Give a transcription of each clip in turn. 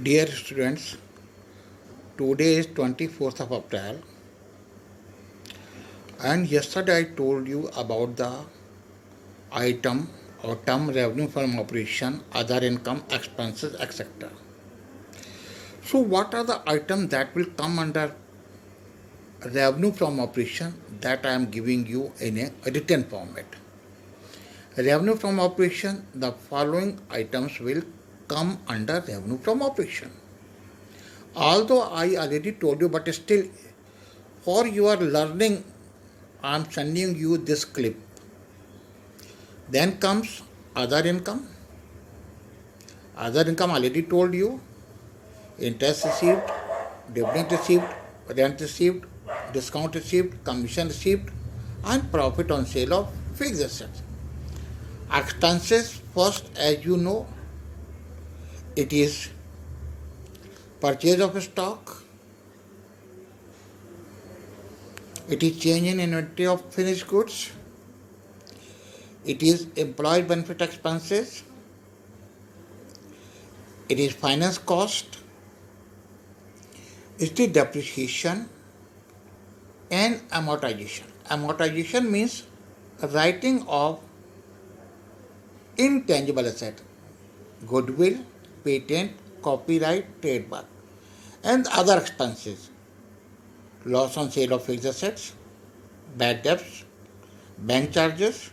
Dear students, today is 24th of April and yesterday I told you about the item or term revenue from operation, other income, expenses, etc. So what are the items that will come under revenue from operation that I am giving you in a written format? Revenue from operation, the following items will come under revenue from operation. Although I already told you, but still for your learning I am sending you this clip. Then comes other income. Other income already told you. Interest received, dividend received, rent received, discount received, commission received, and profit on sale of fixed assets. Expenses, first, as you know, it is purchase of stock, it is change in inventory of finished goods, it is employee benefit expenses, it is finance cost, it is depreciation and amortization. Amortization means writing off intangible asset, goodwill, patent, copyright, trademark, and other expenses, loss on sale of fixed assets, bad debts, bank charges,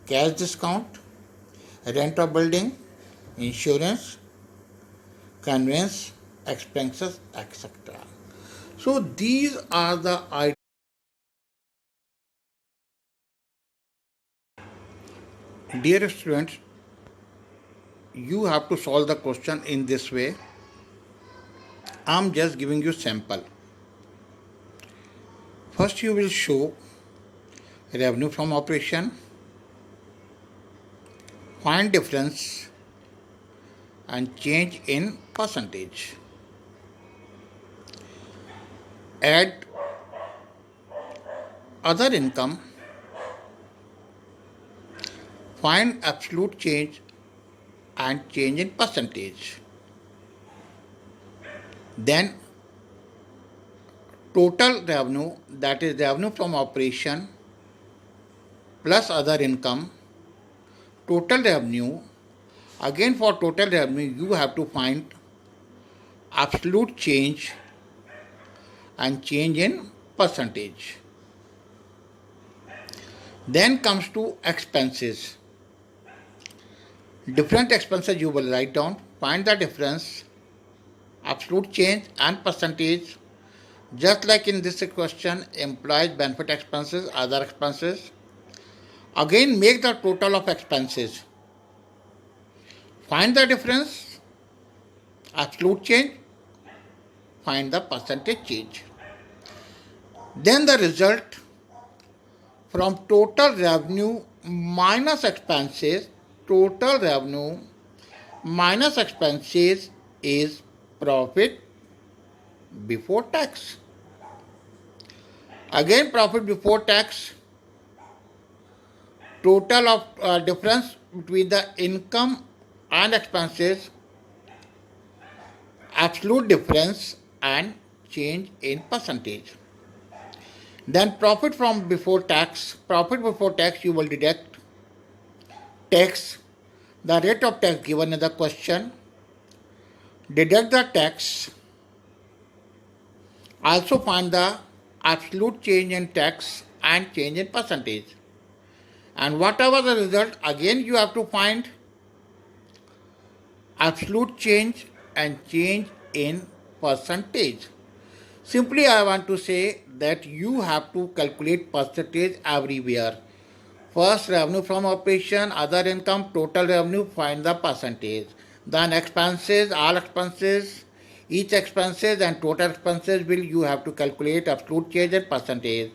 cash discount, rent of building, insurance, conveyance expenses, etc. So these are the items. Dear students, you have to solve the question in this way. I am just giving you sample. First you will show revenue from operation, find difference and change in percentage. Add other income, find absolute change and change in percentage. Then total revenue, that is revenue from operation plus other income, total revenue. Again for total revenue you have to find absolute change and change in percentage. Then comes to expenses. Different expenses you will write down, find the difference, absolute change and percentage. Just like in this question, employees benefit expenses, other expenses. Again make the total of expenses. Find the difference, absolute change, find the percentage change. Then the result from total revenue minus expenses, total revenue minus expenses is profit before tax. Again profit before tax, total of difference between the income and expenses, absolute difference and change in percentage. Then profit from before tax, you will deduct tax, the rate of tax given in the question, deduct the tax, also find the absolute change in tax and change in percentage. And whatever the result, again you have to find absolute change and change in percentage. Simply I want to say that you have to calculate percentage everywhere. First revenue from operation, other income, total revenue, find the percentage. Then expenses, all expenses, each expenses and total expenses will you have to calculate absolute change and percentage.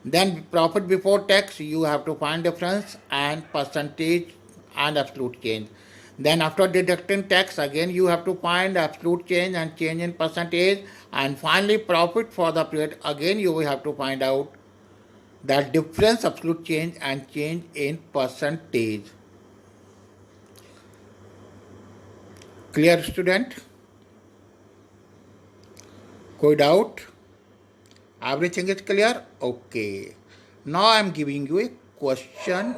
Then profit before tax, you have to find difference and percentage and absolute change. Then after deducting tax, again you have to find absolute change and change in percentage. And finally profit for the period, again you will have to find out that difference, absolute change and change in percentage. Clear, student? कोई doubt? Everything is clear? Okay. Now I am giving you a question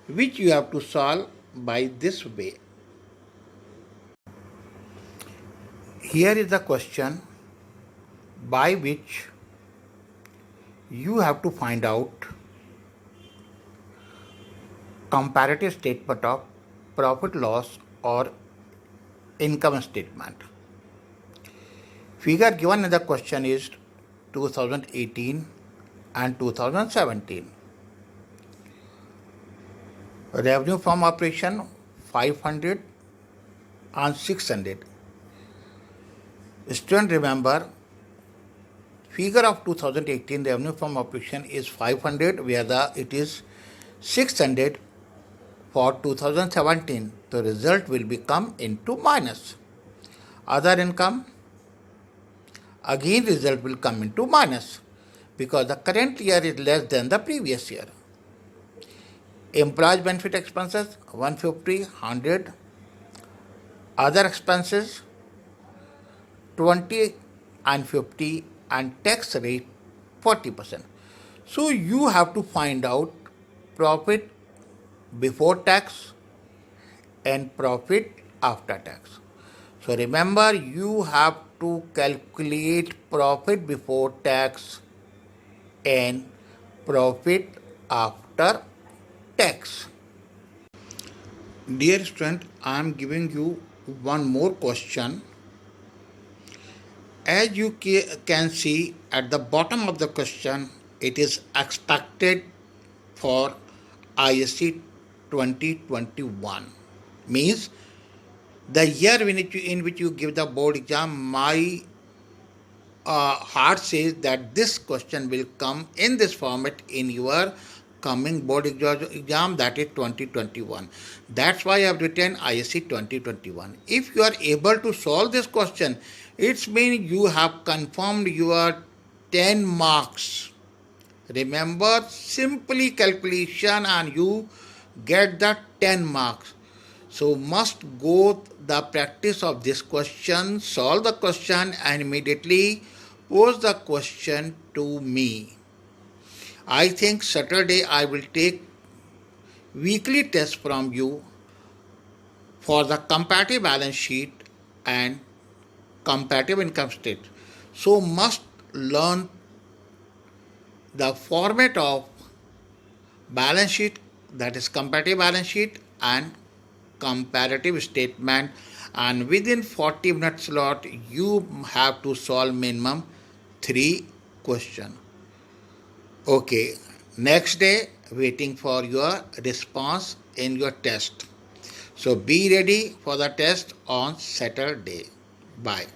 which you have to solve by this way. Here is the question by which you have to find out comparative statement of profit loss or income statement. Figure given in the question is 2018 and 2017. Revenue from operation 500 and 600. Student, remember, figure of 2018 revenue from operation is 500 where it is 600 for 2017. The result will become into minus. Other income, again result will come into minus because the current year is less than the previous year. Employees benefit expenses 150, 100. Other expenses 20 and 50 and tax rate 40%. So you have to find out profit before tax and profit after tax. So remember, you have to calculate profit before tax and profit after tax. Dear student, I am giving you one more question. As you can see at the bottom of the question, it is expected for ISC 2021. Means the year in which you give the board exam, my heart says that this question will come in this format in your coming board exam, that is 2021. That's why I have written ISC 2021. If you are able to solve this question, it means you have confirmed your 10 marks. Remember, simply calculation and you get the 10 marks. So must go the practice of this question, solve the question and immediately pose the question to me. I think Saturday I will take weekly test from you for the comparative balance sheet and comparative income statement. So must learn the format of balance sheet, that is comparative balance sheet and comparative statement, and within 40 minutes slot you have to solve minimum 3 questions. Okay, next day waiting for your response in your test. So be ready for the test on Saturday. Bye.